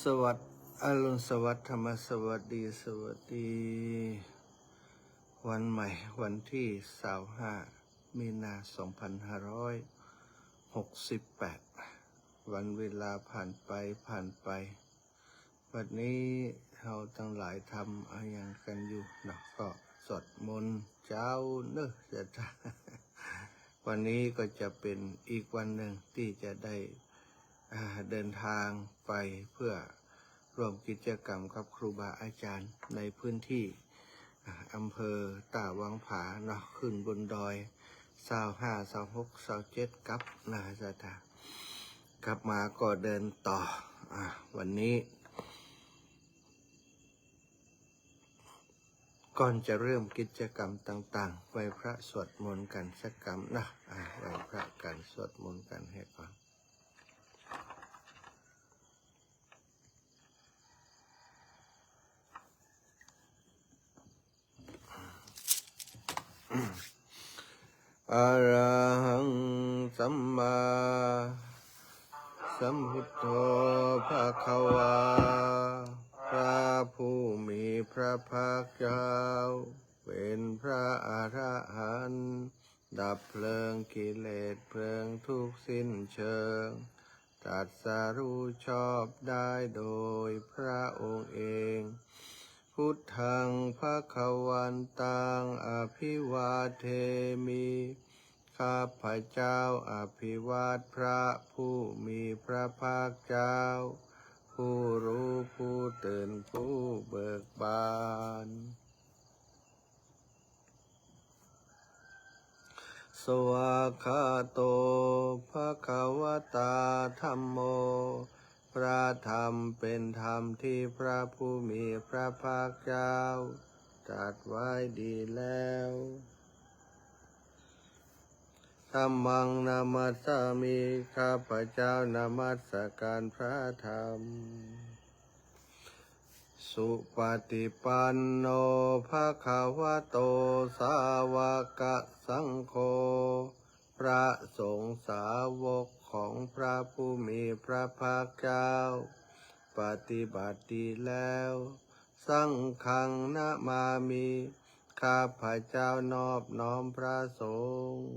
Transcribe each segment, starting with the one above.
สวัสดิ์อรุณสวัสดิ์ธรรมสวัสดีสวัสดีวันใหม่วันที่25มีนา2568วันเวลาผ่านไปวันนี้เราทั้งหลายทำอะไรกันอยู่นะก็สวดมนต์เช้าเนอะจะวันนี้ก็จะเป็นอีกวันหนึ่งที่จะได้เดินทางไปเพื่อร่วมกิจกรรมกับครูบาอาจารย์ในพื้นที่อำเภอตาวังผาเนาะขึ้นบนดอย25 26 27กับนาจะกลับมาก็เดินต่อวันนี้ก่อนจะเริ่มกิจกรรมต่างๆไหว้พระสวดมนต์กันสักกรรมนะไหว้พระกันสวดมนต์กันให้ฟังอะระหังสัมมาสัมพุทโธภะคะวาพระผู้มีพระภาคเจ้าเป็นพระอรหันต์ดับเพลิงกิเลสเพลิงทุกข์สิ้นเชิงตรัสรู้ชอบได้โดยพระองค์เองพุทธังภคะวันตังอภิวาเทมิข้าพเจ้าอภิวาทพระผู้มีพระภาคเจ้าผู้รู้ผู้ตื่นผู้เบิกบานสวากขาโตภควตาธัมโมพระธรรมเป็นธรรมที่พระผู้มีพระภาคเจ้าตรัสไว้ดีแล้วธัมมังนามัสสามิข้าพเจ้านามัสการพระธรรมสุปฏิปันโนภควโตสาวกสังโฆพระสงฆ์สาวกของพระผู้มีพระภาคเจ้าปฏิบัติดีแล้วสังฆังนะมามิข้าพเจ้านอบน้อมพระสงฆ์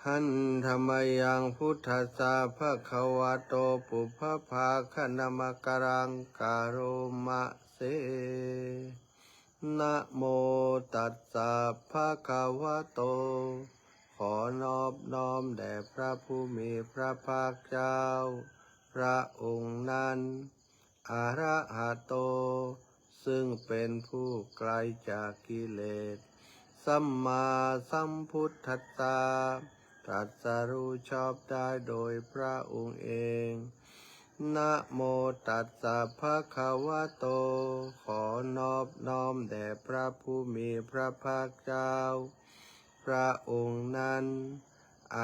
หันธรรมยังพุทธัสสะภะคะวะโตปุพพาคะนะมะกะรังกะโรมะเสนะโมตัสสะภะคะวะโตขอนอบน้อมแด่พระผู้มีพระภาคเจ้าพระองค์นั้นอรหัตโตซึ่งเป็นผู้ไกลจากกิเลสสัมมาสัมพุทธัสสะตรัสรู้ชอบได้โดยพระองค์เองนะโมตัสสะภะคะวะโตขอนอบน้อมแด่พระผู้มีพระภาคเจ้าพระองค์นั้นอ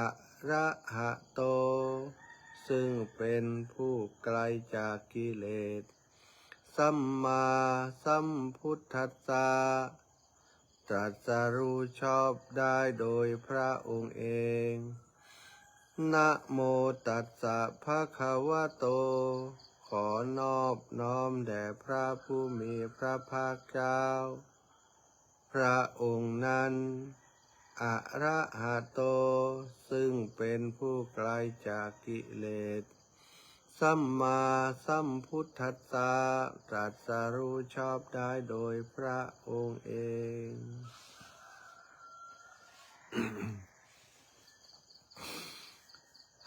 ระหะโตซึ่งเป็นผู้ไกลจากกิเลสสัมมาสัมพุทธัสสะตรัสรู้ชอบได้โดยพระองค์เองนะโมตัสสะภะคะวะโตขอนอบน้อมแด่พระผู้มีพระภาคเจ้าพระองค์นั้นอระหะโตซึ่งเป็นผู้ไกลจากกิเลสสัมมาสัมพุทธัสสะตรัสรู้ชอบได้โดยพระองค์เอง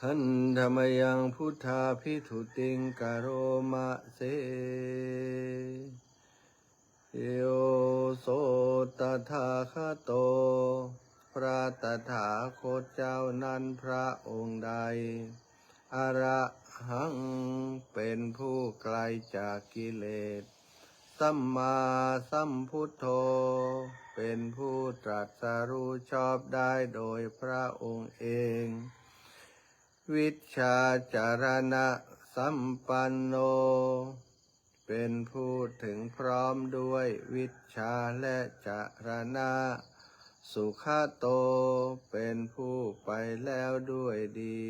หันธรรมยังพุทธาภิทุติงกโรมะเสโยโสตถาคโตพระตถาคตเจ้านั้นพระองค์ใดอระหังเป็นผู้ไกลจากกิเลสสัมมาสัมพุทโธเป็นผู้ตรัสรู้ชอบได้โดยพระองค์เองวิชชาจารณะสัมปันโนเป็นผู้ถึงพร้อมด้วยวิชชาและจารณะ สุขโตเป็นผู้ไปแล้วด้วยดี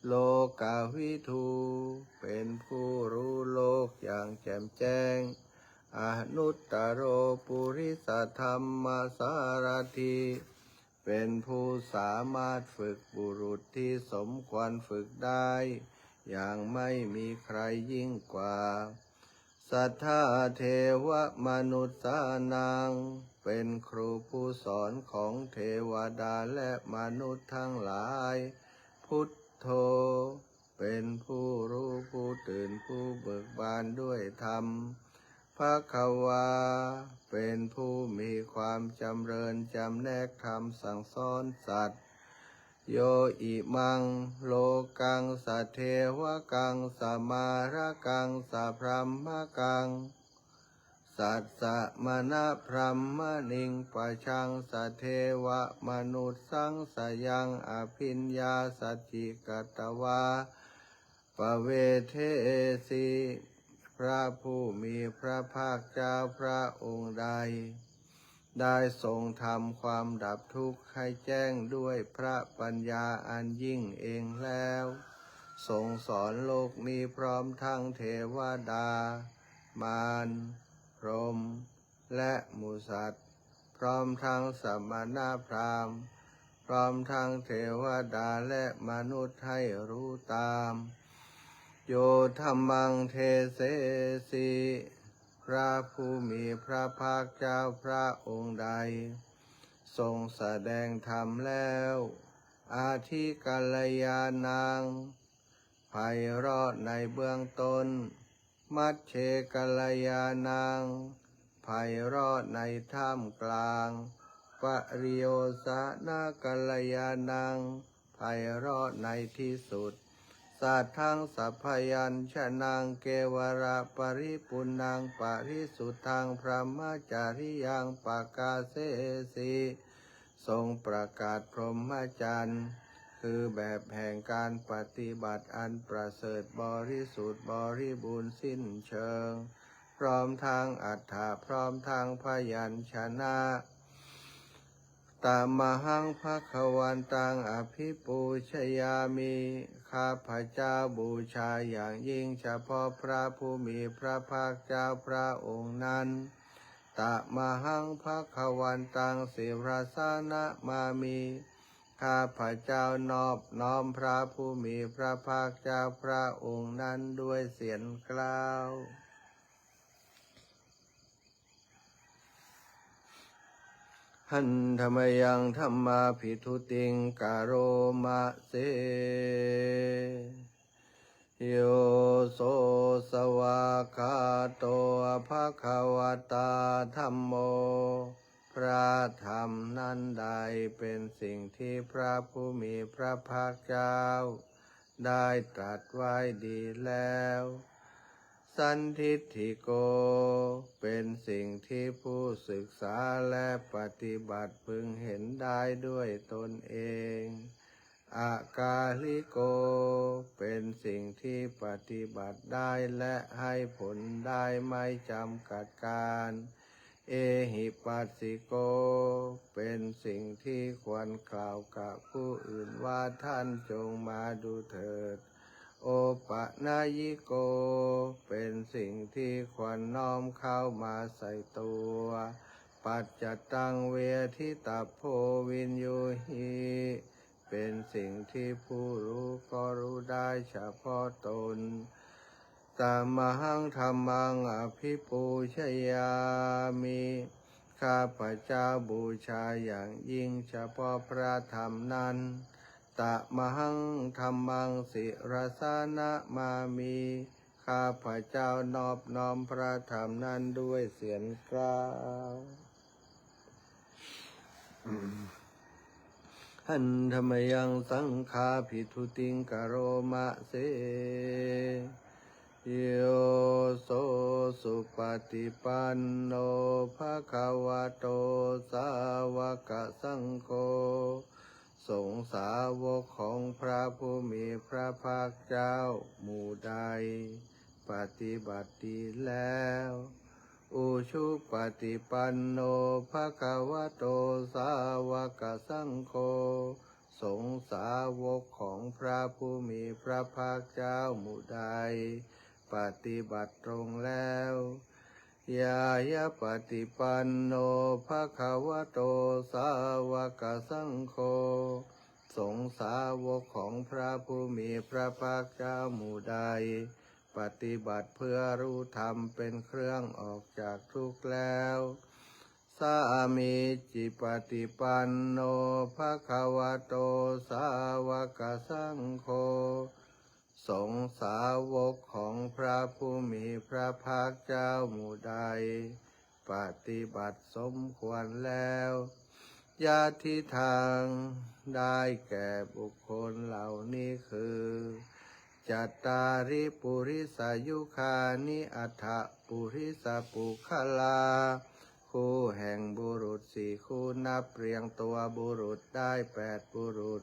โลกาวิทูเป็นผู้รู้โลกอย่างแจ่มแจ้งอนุตตโรปุริสธรรมสารถิเป็นผู้สามารถฝึกบุรุษที่สมควรฝึกได้อย่างไม่มีใครยิ่งกว่าสัทธาเทวมนุษย์สานังเป็นครูผู้สอนของเทวดาและมนุษย์ทั้งหลายพุทโธเป็นผู้รู้ผู้ตื่นผู้เบิกบานด้วยธรรมภควาเป็นผู้มีความจำเริญจำแนกธรรมสั่งสอนสัตว์โยอิมังโลกังสัทเทวกังสมาระกังสัพพรหมกังสัสสะมณะพรหมนิงปะชังสัทเทวมนุษย์สังสยังอภิญญาสัจจิกตวาปเวเทสีพระผู้มีพระภาคเจ้าพระองค์ใดได้ทรงทำความดับทุกข์ให้แจ้งด้วยพระปัญญาอันยิ่งเองแล้วทรงสอนโลกนี้พร้อมทั้งเทวดามารพรหมและหมู่สัตว์พร้อมทั้งสมณพราหมณ์พร้อมทั้งเทวดาและมนุษย์ให้รู้ตามโยธัมมังเทเสสีพระผู้มีพระภาคเจ้าพระองค์ใดทรงแสดงธรรมแล้วอาทิกัลยาณังไพเราะในเบื้องต้นมัชเชกัลยาณังไพเราะในท่ามกลางปริโยสนะกัลยาณังไพเราะในที่สุดสัทธังสัพพยัญชนะเกวระปริปุณังปริสุทธังพระมจาริยังปกาเสสีทรงประกาศพรหมจรรย์คือแบบแห่งการปฏิบัติอันประเสริฐบริสุทธิ์บริบูรณ์สิ้นเชิงพร้อมทางอัฏฐะพร้อมทางพยัญชนะตามหังภควันตังอภิปูชยามิข้าพเจ้าบูชาอย่างยิ่งเฉพาะพระผู้มีพระภาคเจ้าพระองค์นั้นตมหังภควันตังสิรสานะมามิข้าพเจ้านอบน้อมพระผู้มีพระภาคเจ้าพระองค์นั้นด้วยเสียงกล่าวหันธรรมยังธรรมาภิทุติงกโรมะเสโยโสสวากาโตภควตาธัมโมพระธรรมนั้นใดเป็นสิ่งที่พระผู้มีพระภาคเจ้าได้ตรัสไว้ดีแล้วสันทิฏฐิโกเป็นสิ่งที่ผู้ศึกษาและปฏิบัติพึงเห็นได้ด้วยตนเองอากาลิโกเป็นสิ่งที่ปฏิบัติได้และให้ผลได้ไม่จำกัดการเอหิปัสสิโกเป็นสิ่งที่ควรกล่าวกับผู้อื่นว่าท่านจงมาดูเถิดโอปะนายิโกเป็นสิ่งที่ควรน้อมเข้ามาใส่ตัวปัจจตังเวทิตาโพวินโยหิเป็นสิ่งที่ผู้รู้ก็รู้ได้เฉพาะตนตามหังธรรมังอภิปูชยามิข้าพเจ้าบูชาอย่างยิ่งเฉพาะพระธรรมนั้นตมหังธรรมังสิรสานะมามิข้าพเจ้านอบน้อมพระธรรมนั้นด้วยเสียงกล่าวหันธรรมยังสังฆาภิทุติงกโรมะเสโยโสสุปฏิปันโนภควโตสาวกสังโฆสงฆ์สาวกของพระผู้มีพระภาคเจ้าหมู่ใดปฏิบัติดีแล้ว อุชุปฏิปันโนภะคะวะโตสาวกสังโฆสงฆ์สาวกของพระผู้มีพระภาคเจ้าหมู่ใดปฏิบัติตรงแล้วยายะปฏิปันโนภะคะวะโตสาวกสังโฆสงฆ์สาวกของพระผู้มีพระภาคเจ้าหมู่ใดปฏิบัติเพื่อรู้ธรรมเป็นเครื่องออกจากทุกข์แล้วสามีจิปฏิปันโนภะคะวะโตสาวกสังโฆสงฆ์สาวกของพระผู้มีพระภาคเจ้าหมู่ใดปฏิบัติสมควรแล้วญาติทางได้แก่บุคคลเหล่านี้คือจัตตาริปุริสายุคานิอัฏฐปุริสปุคลาคู่แห่งบุรุษสี่คู่นับเรียงตัวบุรุษได้8บุรุษ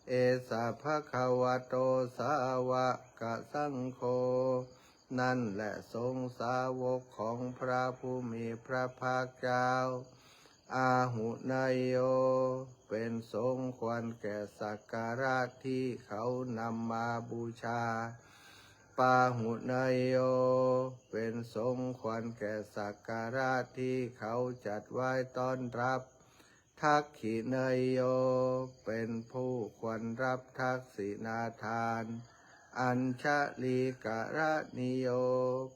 เอสะภะคะวะโตสาวกสังโฆนั่นแหละทรงสาวกของพระผู้มีพระภาคเจ้าอาหุนายโยเป็นสงฆ์ควรแก่สักการะที่เขานำมาบูชาปาหุนายโยเป็นสงฆ์ควรแก่สักการะที่เขาจัดไว้ต้อนรับทักขินายโยเป็นผู้ควรรับทักษิณาทานอัญชลีกะระนิโย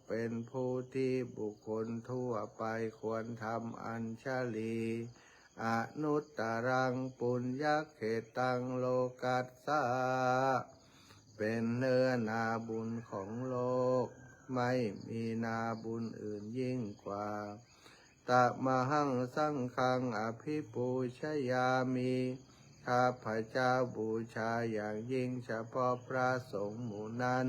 เป็นผู้ที่บุคคลทั่วไปควรทำอัญชลีอนุตตรังปุญญเขตังโลกัสสะเป็นเนื้อนาบุญของโลกไม่มีนาบุญอื่นยิ่งกว่าตะมหังสังฆังอภิปูชยามิข้าพเจ้าบูชาอย่างยิ่งเฉพาะพระสงฆ์หมู่นั้น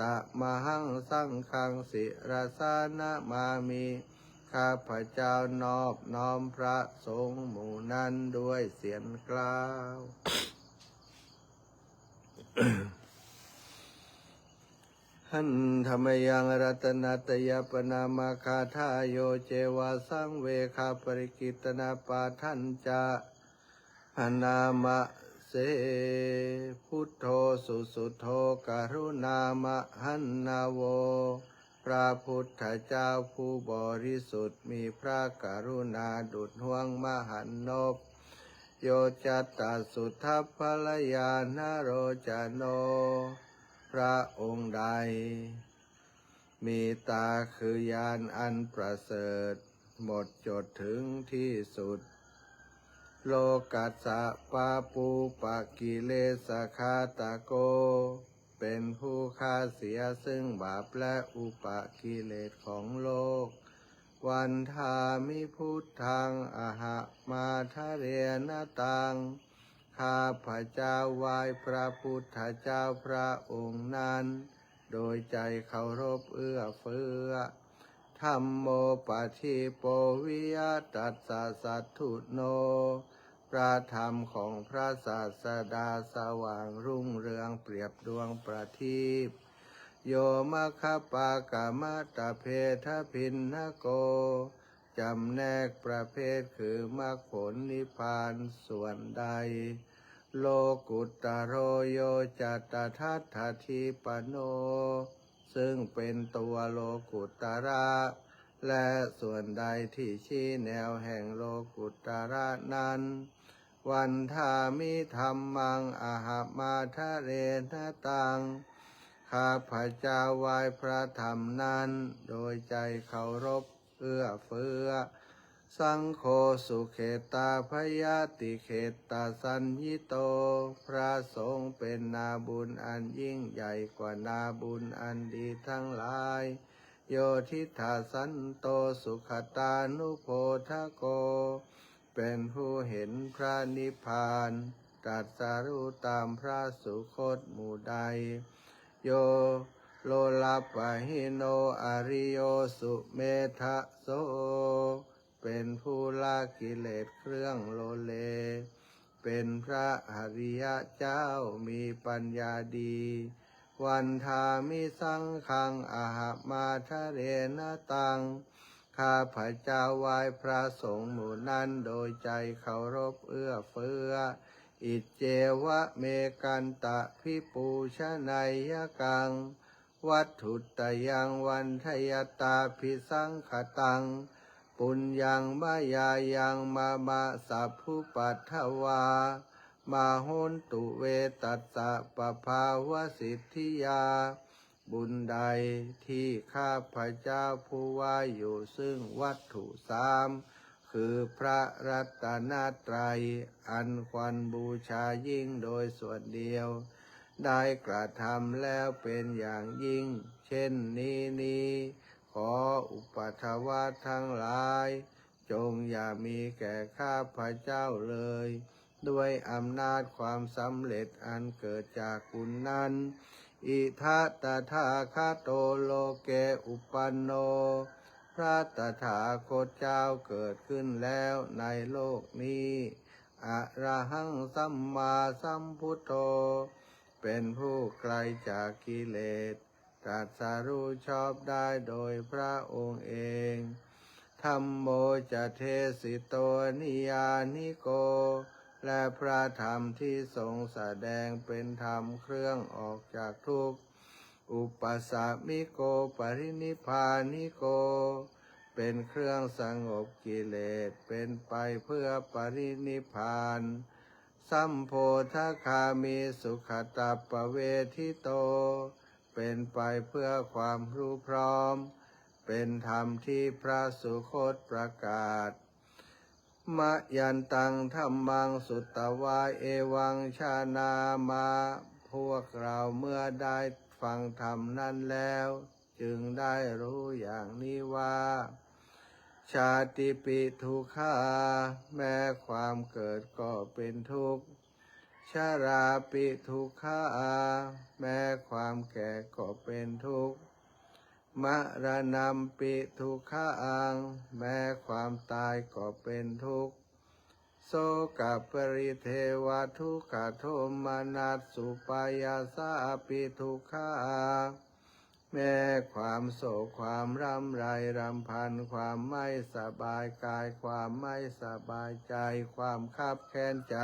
ตะมหังสังฆังศิรสานะมามิข้าพเจ้านอบน้อมพระสงฆ์หมู่นั้นด้วยเสียงกล่าวหันธรรมยังรัตนัตยปนามาคาทาโยเจวาสังเวคาปริกิตนาปาทันจะหนามะเสพุทโธสุสุโธกรุณามะหันนาโวพระพุทธเจ้าผู้บริสุทธิ์มีพระกรุณาดุจห่วงมหันนบโยจัตตสุทัพพลยานโรจโนพระองค์ใดมีตาคือยานอันประเสริฐหมดจดถึงที่สุดโลกัสสะปาปูปะกิเลสคาตะโกเป็นผู้ฆ่าเสียซึ่งบาปและอุปกิเลสของโลกวันทามิพุทธังอหะมาทะเรนตังข้าพระเจ้าไหว้พระพุทธเจ้าพระองค์นั้นโดยใจเคารพเอื้อเฟื้อธัมโมปะทิโปวิยตัสสะสัทธุโนพระธรรมของพระศาสดาสว่างรุ่งเรืองเปรียบดวงประทีปโยมะคปากามะตะเพทพินนโกจำแนกประเภทคือมรรคผลนิพพานส่วนใดโลกุตตโรโยจัตทัฏฐทิปโนซึ่งเป็นตัวโลกุตตระและส่วนใดที่ชี้แนวแห่งโลกุตตระนั้นวันทามิธรรมังอหะมาทะเรนตังข้าพเจ้าไหว้พระธรรมนั้นโดยใจเคารพเอื้อเฟื้อสังโฆสุเขตาพยาติเขตาสัญญิโตพระสงฆ์เป็นนาบุญอันยิ่งใหญ่กว่านาบุญอันดีทั้งหลายโยทิฏฐาสันโตสุขตานุโพธโกเป็นผู้เห็นพระนิพพานตรัสรู้ตามพระสุคตหมู่ใดโยโลลาปะหิโนอริโยสุเมทะโสเป็นผู้ละกิเลสเครื่องโลเลเป็นพระอริยเจ้ามีปัญญาดีวันทามิสังฆังอหะมาทะเรนตัง ข้าพเจ้าไหว้พระสงฆ์หมู่นั้นโดยใจเคารพเอื้อเฟื้ออิเจวะเมกันตะพิปูชนัยยกังวัตถุตยังวันทยตาภิสังขตังปุญญังมายายังมาสัพพุปัทถวามาโหนตุเวตัสสะปะภาวสิทธิยาบุญใดที่ข้าพเจ้าผู้ว่าอยู่ซึ่งวัตถุสามคือพระรัตนตรัยอันควรบูชายิ่งโดยส่วนเดียวได้กระทำแล้วเป็นอย่างยิ่งเช่นนี้ขออุปัฏฐวะทั้งหลายจงอย่ามีแก่ข้าพเจ้าเลยด้วยอำนาจความสำเร็จอันเกิดจากบุญนั้นอิทัตถาคโตโลเกอุปันโนพระตถาคตเจ้าเกิดขึ้นแล้วในโลกนี้อะระหังสัมมาสัมพุทโธเป็นผู้ไกลจากกิเลสตรัสรู้ชอบได้โดยพระองค์เองธัมโมจะเทสิโตนิยานิโกและพระธรรมที่ทรงแสดงเป็นธรรมเครื่องออกจากทุกข์อุปสามิโกปรินิพพานิโกเป็นเครื่องสงบกิเลสเป็นไปเพื่อปรินิพพานสัมโพธคามิสุขตัปปเวทิโตเป็นไปเพื่อความรู้พร้อมเป็นธรรมที่พระสุคตประกาศมะยันตังธัมมังสุตตวาเอวังชานามาพวกเราเมื่อได้ฟังธรรมนั้นแล้วจึงได้รู้อย่างนี้ว่าชาติปิทุกขาแม้ความเกิดก็เป็นทุกข์ชราปิทุกขาแม้ความแก่ก็เป็นทุกข์มรณะปิทุกขาแม้ความตายก็เป็นทุกข์โสกปริเทวทุกขโทมนัสสุปายาสาปิทุกขาแม้ความโศกความรำไรรำพันความไม่สบายกายความไม่สบายใจความคับแค้นใจ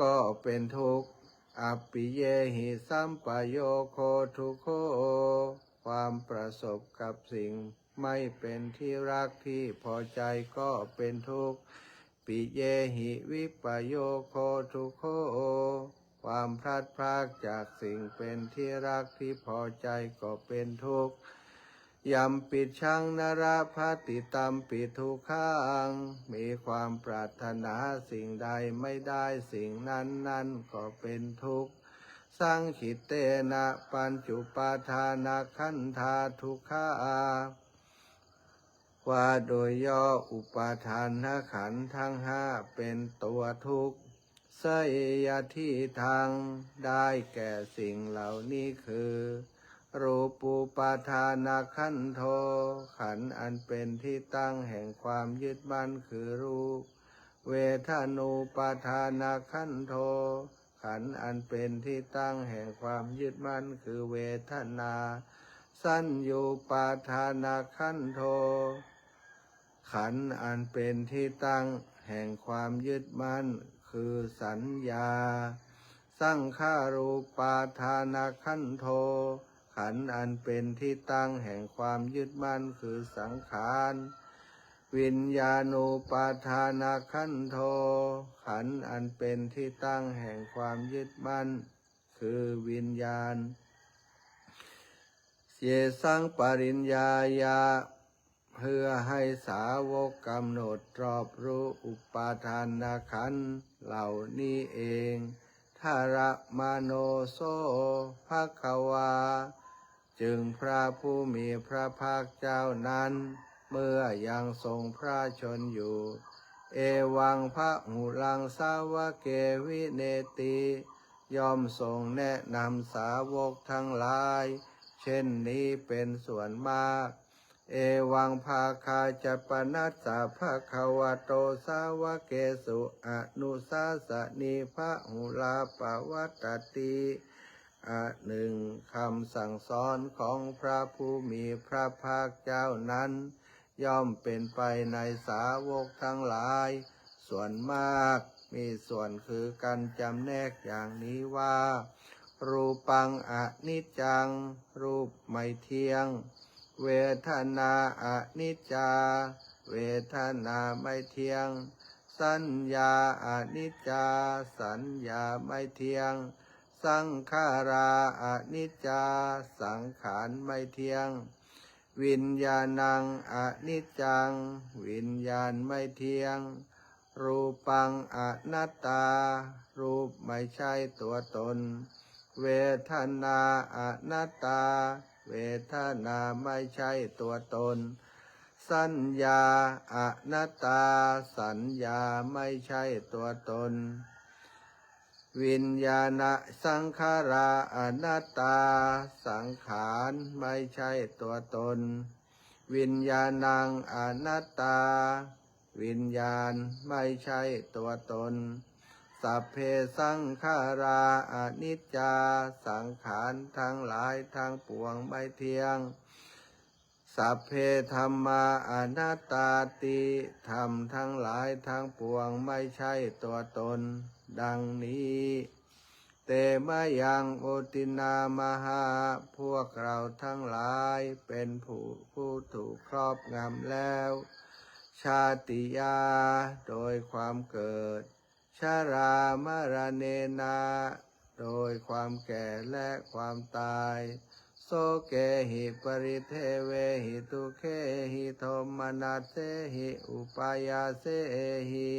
ก็เป็นทุกข์อัปปิเยหิสัมปโยโคทุกโขความประสบกับสิ่งไม่เป็นที่รักที่พอใจก็เป็นทุกข์ปิเยหิวิปโยโคทุกโขความพลัดพรากจากสิ่งเป็นที่รักที่พอใจก็เป็นทุกข์ยัมปิชังนราภัตติตัมปิทุกขังมีความปรารถนาสิ่งใดไม่ได้สิ่งนั้นก็เป็นทุกข์สังขิตเตนะปัญจุปาทานาขันธาทุกขาว่าโดยย่ออุปาทานขันธ์ทั้งห้าเป็นตัวทุกข์สยทิทางได้แก่สิ่งเหล่านี้คือรูปูปาทานาขันโธขันธ์อันเป็นที่ตั้งแห่งความยึดมั่นคือรูปเวทนูปาทานาขันโธขันธ์อันเป็นที่ตั้งแห่งความยึดมั่นคือเวทนาสัญญูปาทานาขันโธขันธ์อันเป็นที่ตั้งแห่งความยึดมั่นคือสัญญาสังขารูปาทานาขันโธขันธ์อันเป็นที่ตั้งแห่งความยึดมั่นคือสังขารวิญญาณูปาทานาขันโธขันธ์อันเป็นที่ตั้งแห่งความยึดมั่นคือวิญญาณเยสังปริญญายาเพื่อให้สาวกกำหนดรอบรู้อุปาทานขันธ์เหล่านี้เองทาระมโนโสภควาจึงพระผู้มีพระภาคเจ้านั้นเมื่อยังทรงพระชนอยู่เอวังพระหุลังสาวเกวิเนติย่อมทรงแนะนำสาวกทั้งหลายเช่นนี้เป็นส่วนมากเอวังภาคาจะปนัสสะภะคะวะโตสาวเกสุอนุสาสนีพระหุลาปวัตตติหนึ่งคำสั่งสอนของพระผู้มีพระภาคเจ้านั้น ย่อมเป็นไปในสาวกทั้งหลายส่วนมากมีส่วนคือกันจำแนกอย่างนี้ว่ารูปังอนิจจังรูปไม่เที่ยงเวทนาอนิจจาเวทนาไม่เที่ยงสัญญาอนิจจาสัญญาไม่เที่ยงสังขาราอนิจจาสังขารไม่เที่ยงวิญญาณังอนิจจังวิญญาณไม่เที่ยงรูปังอนัตตารูปไม่ใช่ตัวตนเวทนาอนัตตาเวทนาไม่ใช่ตัวตนสัญญาอนัตตาสัญญาไม่ใช่ตัวตนวิญญาณสังขาราอนัตตาสังขารไม่ใช่ตัวตนวิญญาณังอนัตตาวิญญาณไม่ใช่ตัวตนสัพเพสังขาราอนิจจาสังขารทั้งหลายทั้งปวงไม่เที่ยงสัพเพธัมมาอนัตตาติธรรมทั้งหลายทั้งปวงไม่ใช่ตัวตนดังนี้เตมะยังโอตินามหาพวกเราทั้งหลายเป็นผู้ถูกครอบงำแล้วชาติยาโดยความเกิดชรามรณเนนาโดยความแก่และความตายโสเกหิปริเทเวหิทุเคหิโทมนัสเสหิอุปายาเสหิ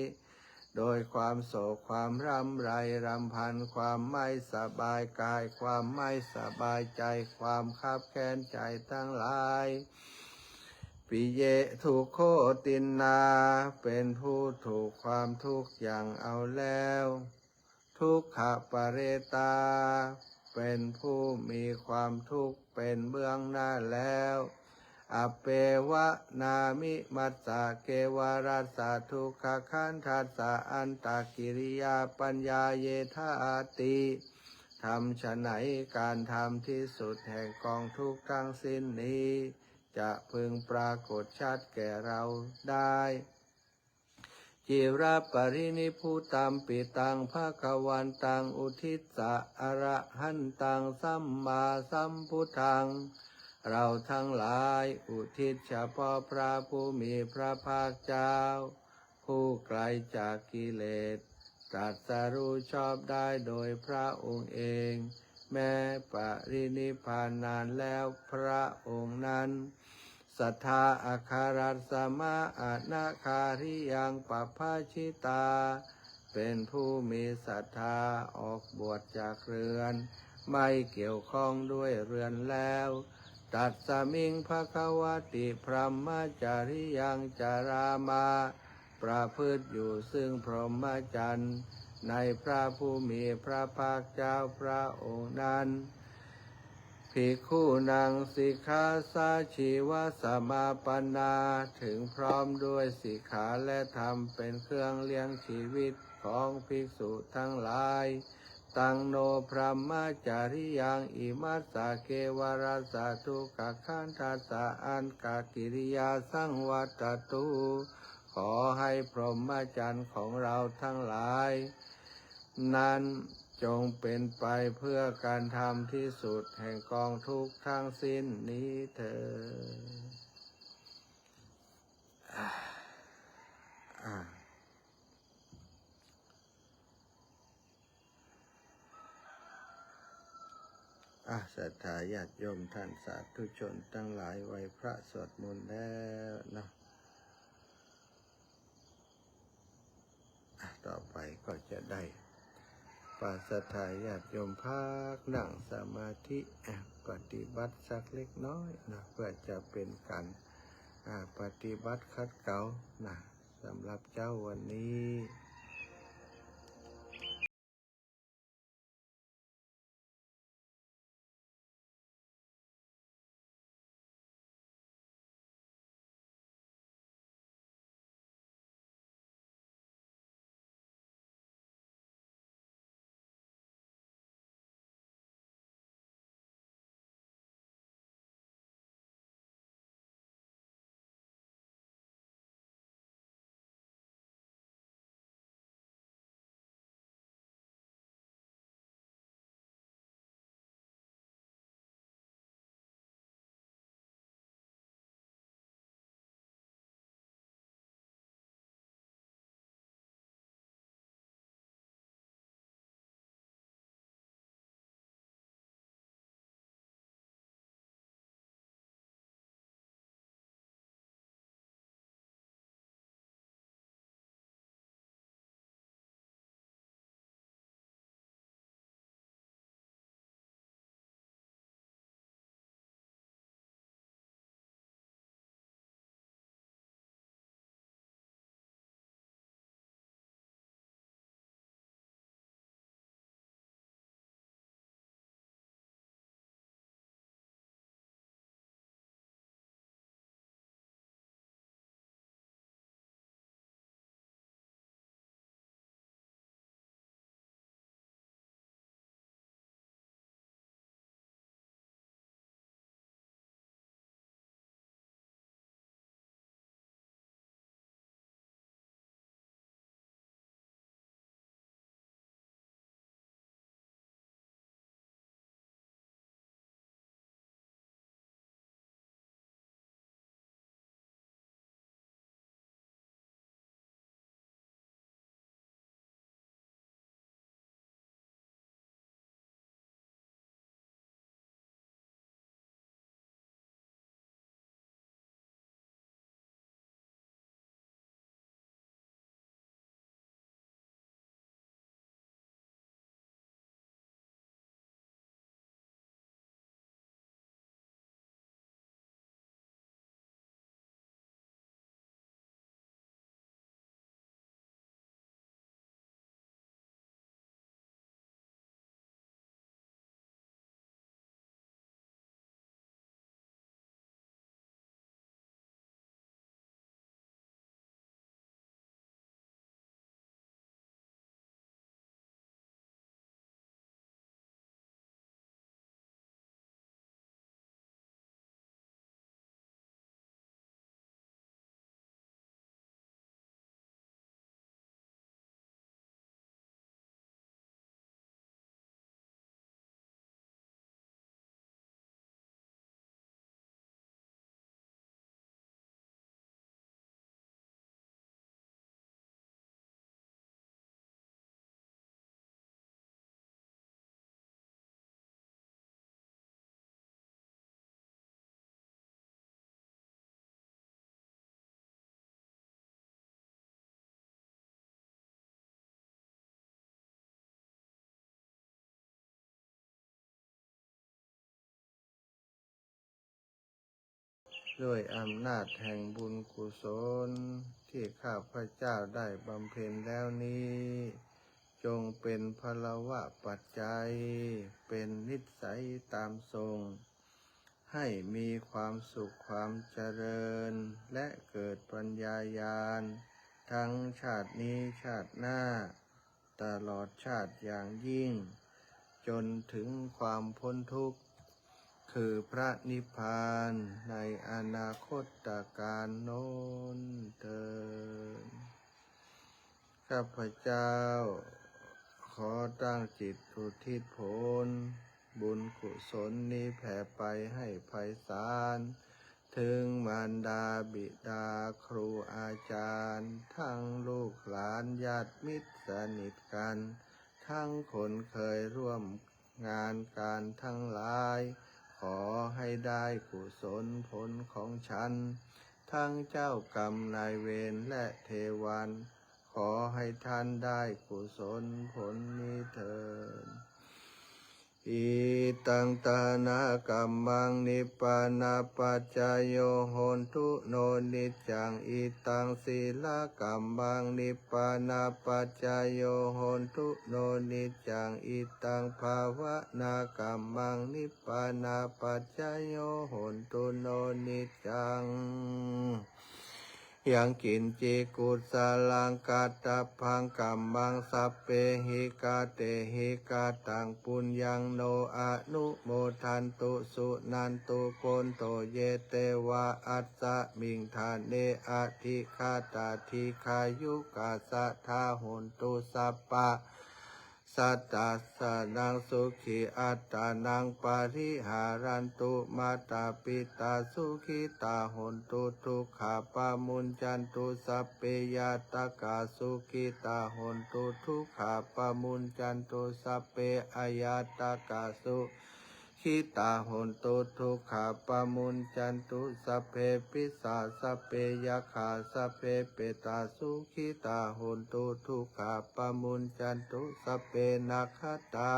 โดยความโศกความร่ำไรรำพันความไม่สบายกายความไม่สบายใจความคับแค้นใจทั้งหลายปิเยทุกโคตินนาเป็นผู้ถูกความทุกข์อย่างเอาแล้วทุกขปเรตาเป็นผู้มีความทุกข์เป็นเบื้องหน้าแล้วอเปวะนามิมัสสะเกวารัสสะทุกขขันธัสสะอันตกิริยาปัญญาเยธาติทำฉะไหนการทำที่สุดแห่งกองทุกข์ทั้งสิ้นนี้จะพึงปรากฏชัดแก่เราได้จิระปรินิพุตัมปิตังภคะวันตังอุทิศสะอระหันตังสัมมาสัมพุทธังเราทั้งหลายอุทิศเฉพาะพระผู้มีพระภาคเจ้าผู้ไกลจากกิเลสตรัสรู้ชอบได้โดยพระองค์เองแม้ปรินิพพานนานแล้วพระองค์นั้นสัทธาอาคารัสมาอนาคาริยังปัพพชิตาเป็นผู้มีศรัทธาออกบวชจากเรือนไม่เกี่ยวข้องด้วยเรือนแล้วตัดสมิงภควติพรหมจาริยังจารามาประพฤติอยู่ซึ่งพรหมจรรย์ในพระผู้มีพระภาคเจ้าพระองค์นั้นภิกขุนังสิกขาสาชีวสมาปันนาถึงพร้อมด้วยสิกขาและธรรมเป็นเครื่องเลี้ยงชีวิตของภิกษุทั้งหลายตังโนพรหมจาริยังอิมัสสะเกวรัสสะทุกขขันธัสสะอันกกิริยาสังวัตตุขอให้พรหมจรรย์ของเราทั้งหลายนั้นจงเป็นไปเพื่อการทำที่สุดแห่งกองทุกข์ทั้งสิ้นนี้เถิดศรัทธาญาติโยมท่านสาธุชนทั้งหลายไว้พระสวดมนต์แล้วนะต่อไปก็จะได้ปัสสัทธาญาติโยมพักนั่งสมาธิปฏิบัติสักเล็กน้อยนะเพื่อจะเป็นการปฏิบัติคัดเกลานะสำหรับเจ้าวันนี้ ด้วยอำนาจแห่งบุญกุศลที่ข้าพเจ้าได้บำเพ็ญแล้วนี้จงเป็นพลวะปัจจัยเป็นนิสัยตามทรงให้มีความสุขความเจริญและเกิดปัญญาญาณทั้งชาตินี้ชาติหน้าตลอดชาติอย่างยิ่งจนถึงความพ้นทุกข์คือพระนิพพานในอนาคตการโน้นเถิดข้าพเจ้าขอตั้งจิตอุทิศผลบุญกุศลนี้แผ่ไปให้ไพศาลถึงมารดาบิดาครูอาจารย์ทั้งลูกหลานญาติมิตรสนิทกันทั้งคนเคยร่วมงานการทั้งหลายขอให้ได้กุศลผลของฉันทั้งเจ้ากรรมนายเวรและเทวันขอให้ท่านได้กุศลผลนี้เถิดอิตังตานากรรมังนิปานาปัจจายโยโหนตุโนนิจจังอิตังศีลกรรมังนิปานาปัจจายโยโหนตุโนนิจจังอิตังภาวนากรรมังนิปานาปัจจายโยโหนตุโนนิจจังยังกินจิกุสาลังกัตตพังกัมมังสัพเพหิกาเตหิกาตังปุญญังโนอนุโมทันตุสุนันตุโกนโตเยเตวะอัสสะมิงทานเนอธิคาตาธิคายุกาสัทธาหุนตุสัพปะสัตตาสนังสุขีอัตตานังปาริหารันตุมาตาปิตาสุขิตาหุนตุทุกขาปามุญจันตุสัพเพยาตกาสุขิตาหุนตุทุกขาปามุญจันตุสัพเพอายาตกาสุขิตาหุนตุทุกขาปามุญจันตุสัพเพปิสาสัพเพยาขาสัพเพเปตาสุขิตาหุนตุทุกขาปามุญจันตุสัพเพนาคตา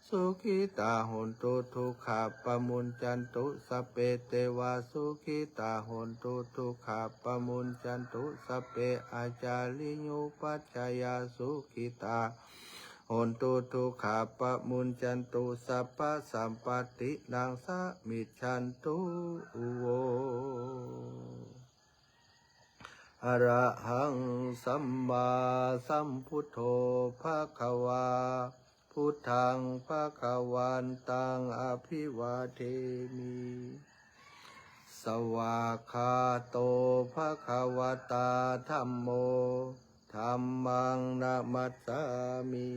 สุขิตาหุนตุทุกขาปามุญจันตุสัพเพเทวาสุขิตาหุนตุทุกขาปามุญจันตุสัพเพอาจาริโยปัจจายาสุขิตาหุนตุทุกขาปะมุญจันตุสัพพะสัมปตินังสะมิจฉันตุโวอะระหังสัมมาสัมพุทโธภะคะวาพุทธังภะคะวันตังอภิวาเทมิสวากขาโตภะคะวตาธัมโมธัมมังนะมัสสามิ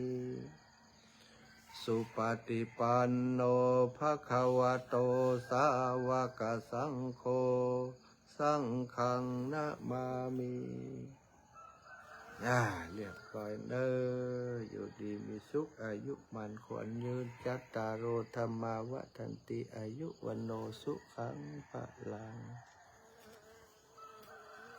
สุปฏิปันโนภะคะวะโตสาวกสังโฆสังฆังนะมามิเรียบร้อยเด้ออยู่ดีมีสุขอายุมันขวัญยืนจัตตารโอธรรมาวทันติอายุวันโนสุขังพลัง